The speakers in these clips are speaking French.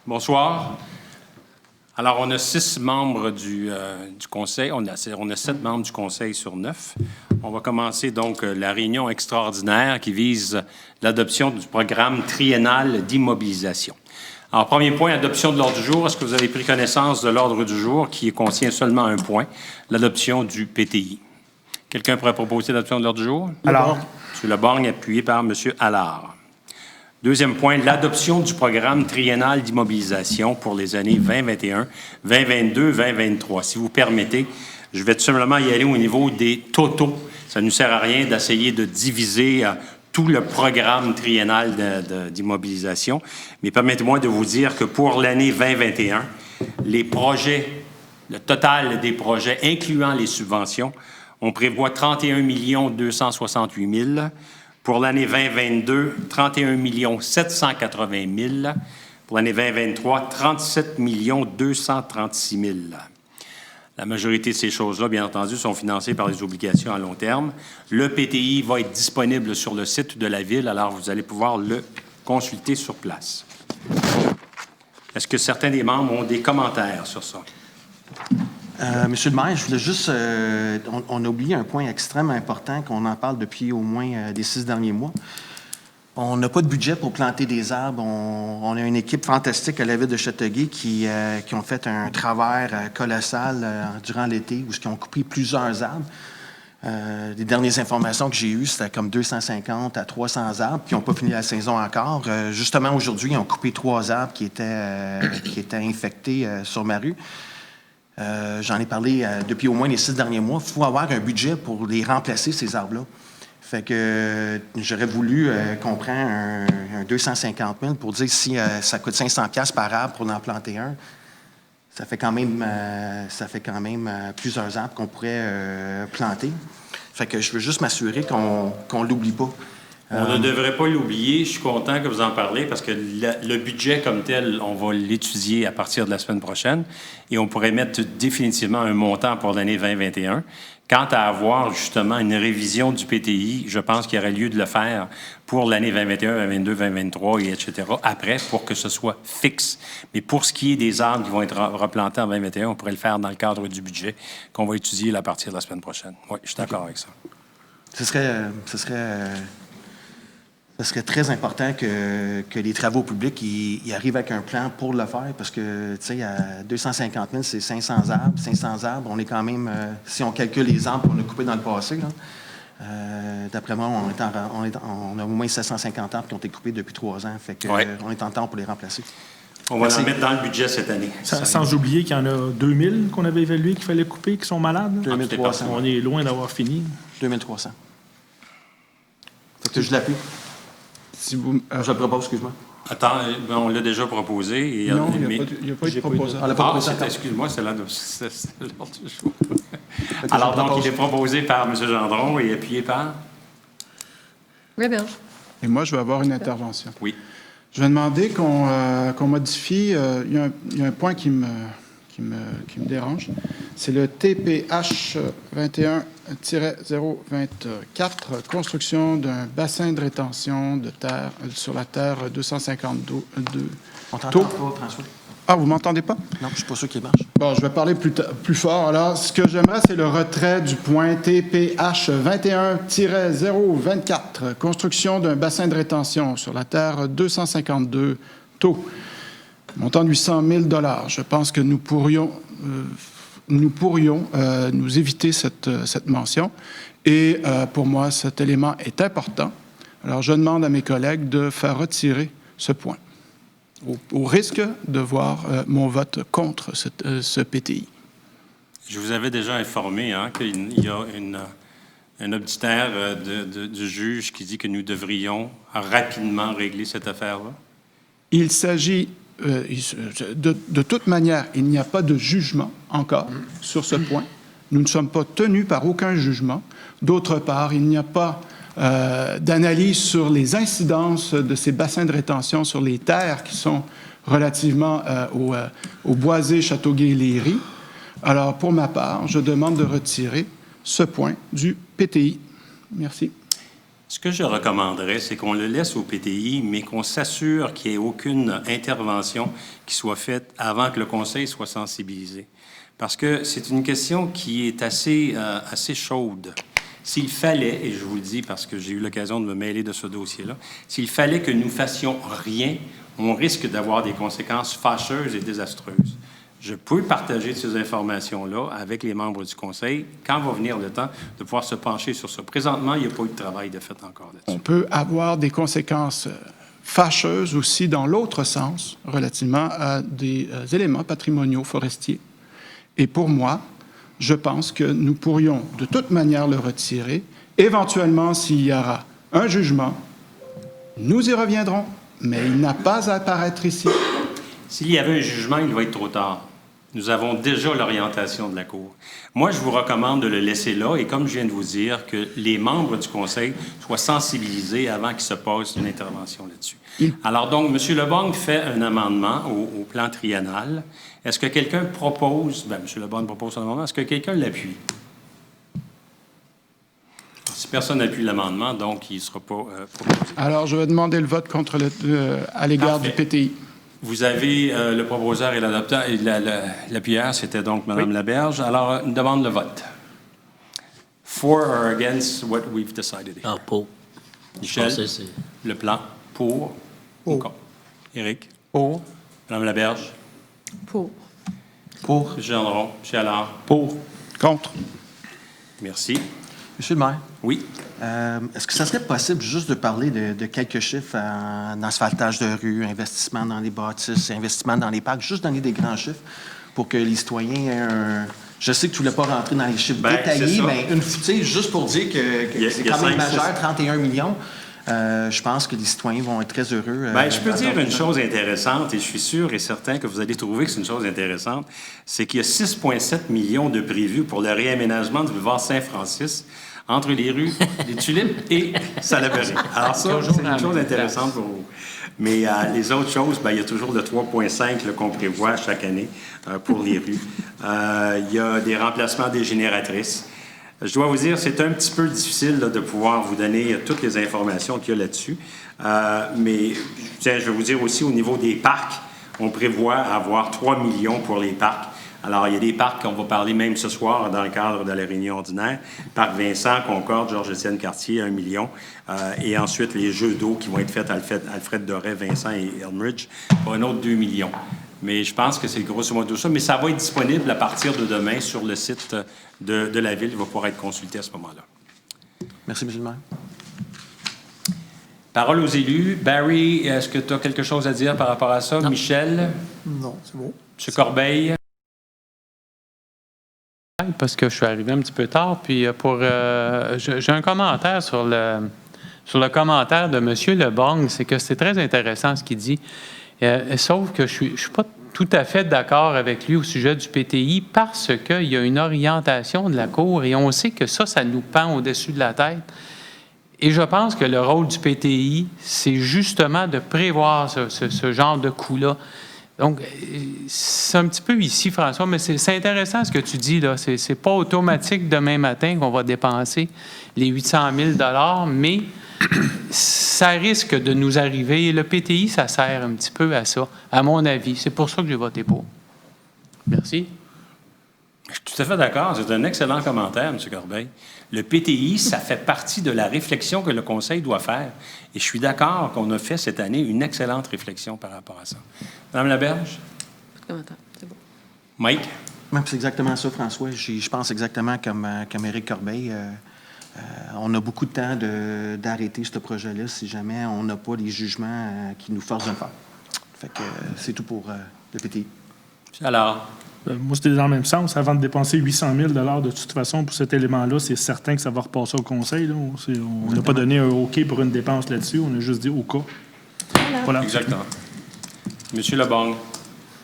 Bonsoir. Alors, on a 6 membres du conseil. On a 7 membres du conseil sur 9. On va commencer donc la réunion extraordinaire qui vise l'adoption du programme triennal d'immobilisation. Alors, premier point, adoption de l'ordre du jour. Est-ce que vous avez pris connaissance de l'ordre du jour qui contient seulement un point, l'adoption du PTI? Quelqu'un pourrait proposer l'adoption de l'ordre du jour? Alors. M. Leborgne, appuyé par M. Allard. Deuxième point, l'adoption du programme triennal d'immobilisation pour les années 2021, 2022, 2023. Si vous permettez, je vais tout simplement y aller au niveau des totaux. Ça ne nous sert à rien d'essayer de diviser tout le programme triennal d'immobilisation. Mais permettez-moi de vous dire que pour l'année 2021, les projets, le total des projets, incluant les subventions, on prévoit 31 268 000. Pour l'année 2022, 31 780 000. Pour l'année 2023, 37 236 000. La majorité de ces choses-là, bien entendu, sont financées par les obligations à long terme. Le PTI va être disponible sur le site de la Ville, alors vous allez pouvoir le consulter sur place. Est-ce que certains des membres ont des commentaires sur ça? Monsieur le maire, je voulais juste... on a oublié un point extrêmement important qu'on en parle depuis au moins les 6 derniers mois. On n'a pas de budget pour planter des arbres. On a une équipe fantastique à la Ville de Châteauguay qui ont fait un travail colossal durant l'été où ils ont coupé plusieurs arbres. Les dernières informations que j'ai eues, c'était comme 250 à 300 arbres qui n'ont pas fini la saison encore. Justement, aujourd'hui, ils ont coupé 3 arbres qui étaient infectés sur ma rue. J'en ai parlé depuis au moins les 6 derniers mois. Il faut avoir un budget pour les remplacer, ces arbres-là. Fait que j'aurais voulu qu'on prenne un 250 000 pour dire si ça coûte 500 $ par arbre pour en planter un. Ça fait quand même plusieurs arbres qu'on pourrait planter. Fait que je veux juste m'assurer qu'on l'oublie pas. On ne devrait pas l'oublier. Je suis content que vous en parlez parce que le budget comme tel, on va l'étudier à partir de la semaine prochaine et on pourrait mettre définitivement un montant pour l'année 2021. Quant à avoir justement une révision du PTI, je pense qu'il y aurait lieu de le faire pour l'année 2021, 2022, 2023 et etc. après pour que ce soit fixe. Mais pour ce qui est des arbres qui vont être replantés en 2021, on pourrait le faire dans le cadre du budget qu'on va étudier à partir de la semaine prochaine. Oui, je suis d'accord avec ça. Ce serait très important que les travaux publics ils arrivent avec un plan pour le faire parce que, tu sais, à 250 000, c'est 500 arbres. 500 arbres, on est quand même, si on calcule les arbres qu'on a coupés dans le passé, là, d'après moi, on a au moins 750 arbres qui ont été coupés depuis 3 ans. Fait que, on est en temps pour les remplacer. On va en mettre dans le budget cette année. Sans oublier qu'il y en a 2000 qu'on avait évalués qu'il fallait couper, qui sont malades. 2300. On est loin d'avoir fini. 2300. Fait que je l'appuie. Si vous, je le propose, excuse-moi. Attends, on l'a déjà proposé. Et, non, il n'y a pas été proposé. Excuse-moi, c'est l'ordre du jour. Alors, donc, il est proposé par M. Gendron et appuyé par? Roberge. Et moi, je vais avoir une intervention. Oui. Je vais demander qu'on modifie. Il y a un point qui me dérange. C'est le TPH 21-024, construction d'un bassin de rétention de terre sur la terre 252. On t'entend pas, François. Ah, vous m'entendez pas? Non, je suis pas sûr qu'il marche. Bon, je vais parler plus fort. Alors, ce que j'aimerais, c'est le retrait du point TPH 21-024, construction d'un bassin de rétention sur la terre 252 taux. Montant de 800 000 $. Je pense que nous pourrions nous éviter cette mention. Et pour moi, cet élément est important. Alors, je demande à mes collègues de faire retirer ce point, au risque de voir mon vote contre ce PTI. Je vous avais déjà informé qu'il y a un obditaire du juge qui dit que nous devrions rapidement régler cette affaire-là. Il s'agit... de toute manière, il n'y a pas de jugement encore sur ce point. Nous ne sommes pas tenus par aucun jugement. D'autre part, il n'y a pas d'analyse sur les incidences de ces bassins de rétention sur les terres qui sont relativement au boisé Châteauguay-Léry. Alors, pour ma part, je demande de retirer ce point du PTI. Merci. Ce que je recommanderais, c'est qu'on le laisse au PTI, mais qu'on s'assure qu'il n'y ait aucune intervention qui soit faite avant que le Conseil soit sensibilisé. Parce que c'est une question qui est assez chaude. S'il fallait, et je vous le dis parce que j'ai eu l'occasion de me mêler de ce dossier-là, s'il fallait que nous fassions rien, on risque d'avoir des conséquences fâcheuses et désastreuses. Je peux partager ces informations-là avec les membres du Conseil quand va venir le temps de pouvoir se pencher sur ça. Présentement, il n'y a pas eu de travail de fait encore là-dessus. On peut avoir des conséquences fâcheuses aussi dans l'autre sens, relativement à des éléments patrimoniaux forestiers. Et pour moi, je pense que nous pourrions de toute manière le retirer. Éventuellement, s'il y aura un jugement, nous y reviendrons, mais il n'a pas à apparaître ici. S'il y avait un jugement, il va être trop tard. Nous avons déjà l'orientation de la Cour. Moi, je vous recommande de le laisser là et, comme je viens de vous dire, que les membres du Conseil soient sensibilisés avant qu'il se passe une intervention là-dessus. Alors donc, M. Lebong fait un amendement au plan triennal. Est-ce que quelqu'un propose... Bien, M. Lebong propose un amendement. Est-ce que quelqu'un l'appuie? Si personne n'appuie l'amendement, donc il ne sera pas proposé. Alors, je vais demander le vote contre à l'égard du PTI. Vous avez le proposeur et l'adopteur, et l'appuyeur, c'était donc Mme Laberge. Alors, une demande de vote. For or against what we've decided here? Ah, pour. Michel, Je pensais que c'est- le plan, pour ou contre? Éric? Pour. Mme Laberge? Pour. Pour. M. Gendron? M. Allard? Pour. Contre. Merci. Monsieur le maire, Oui. est-ce que ça serait possible juste de parler de quelques chiffres en asphaltage de rue, investissement dans les bâtisses, investissement dans les parcs, juste donner des grands chiffres pour que les citoyens aient un... Je sais que tu ne voulais pas rentrer dans les chiffres Ben, détaillés, c'est ça. mais tu sais, juste pour dire que Il y a c'est quand même 5, majeur, 6. 31 millions. Je pense que les citoyens vont être très heureux. Bien, je peux dire une chose intéressante, et je suis sûr et certain que vous allez trouver que c'est une chose intéressante, c'est qu'il y a 6,7 millions de prévus pour le réaménagement du boulevard Saint-Francis entre les rues des Tulipes et Salaberry. Alors ça, c'est une chose intéressante pour vous. Mais les autres choses, bien, il y a toujours le 3,5 là, qu'on prévoit chaque année pour les rues. Il y a des remplacements des génératrices. Je dois vous dire, c'est un petit peu difficile là, de pouvoir vous donner toutes les informations qu'il y a là-dessus. Mais tiens, je vais vous dire aussi, au niveau des parcs, on prévoit avoir 3 millions pour les parcs. Alors, il y a des parcs qu'on va parler même ce soir dans le cadre de la réunion ordinaire. Parc Vincent, Concorde, Georges-Étienne Cartier, 1 million. Et ensuite, les jeux d'eau qui vont être faits à Alfred Doré, Vincent et Elmridge pour un autre 2 millions. Mais je pense que c'est grosso modo ça. Mais ça va être disponible à partir de demain sur le site de la Ville. Il va pouvoir être consulté à ce moment-là. Merci, monsieur le maire. Parole aux élus. Barry, est-ce que tu as quelque chose à dire par rapport à ça? Non. Michel? Non, c'est bon. M. Corbeil? Parce que je suis arrivé un petit peu tard, puis j'ai un commentaire sur le commentaire de M. Lebong, c'est que c'est très intéressant ce qu'il dit, sauf que je suis pas tout à fait d'accord avec lui au sujet du PTI parce qu'il y a une orientation de la Cour et on sait que ça nous pend au-dessus de la tête. Et je pense que le rôle du PTI, c'est justement de prévoir ce genre de coût-là. Donc, c'est un petit peu ici, François, mais c'est intéressant ce que tu dis, là. C'est pas automatique demain matin qu'on va dépenser les 800 000 mais ça risque de nous arriver. Et le PTI, ça sert un petit peu à ça, à mon avis. C'est pour ça que j'ai voté pour. Merci. Je suis tout à fait d'accord. C'est un excellent commentaire, M. Corbeil. Le PTI, ça fait partie de la réflexion que le Conseil doit faire. Et je suis d'accord qu'on a fait cette année une excellente réflexion par rapport à ça. Mme Laberge? Pas de commentaire. C'est bon. Mike? Oui, c'est exactement ça, François. Je pense exactement comme Éric Corbeil. On a beaucoup de temps d'arrêter ce projet-là si jamais on n'a pas les jugements qui nous forcent de le faire. Fait que c'est tout pour le PTI. Alors? Moi, c'était dans le même sens. Avant de dépenser 800 000 de toute façon, pour cet élément-là, c'est certain que ça va repasser au Conseil. Là. On n'a pas donné un OK pour une dépense là-dessus. On a juste dit au cas. Voilà. Exactement. M. Lebong?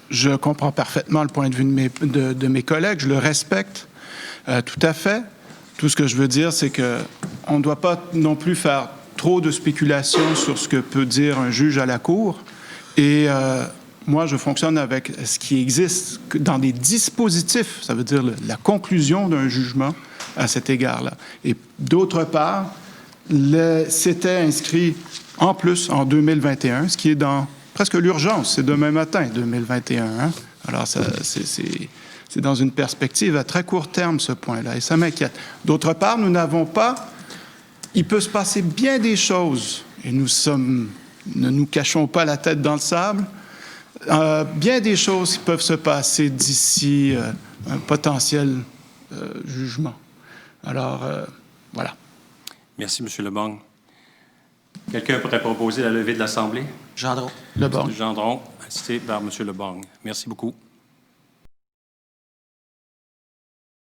Je comprends parfaitement le point de vue de mes collègues. Je le respecte tout à fait. Tout ce que je veux dire, c'est qu'on ne doit pas non plus faire trop de spéculation sur ce que peut dire un juge à la Cour. Et moi, je fonctionne avec ce qui existe dans des dispositifs, ça veut dire la conclusion d'un jugement à cet égard-là. Et d'autre part, C'était inscrit en plus en 2021, ce qui est dans presque l'urgence. C'est demain matin, 2021. Hein? Alors, c'est dans une perspective à très court terme, ce point-là, et ça m'inquiète. D'autre part, nous n'avons pas... Il peut se passer bien des choses, et ne nous cachons pas la tête dans le sable, bien des choses qui peuvent se passer d'ici un potentiel jugement. Alors, voilà. Merci, M. Lebong. Quelqu'un pourrait proposer la levée de l'Assemblée? Gendron. Le bon. M. Gendron, assisté par M. Lebong. Merci beaucoup.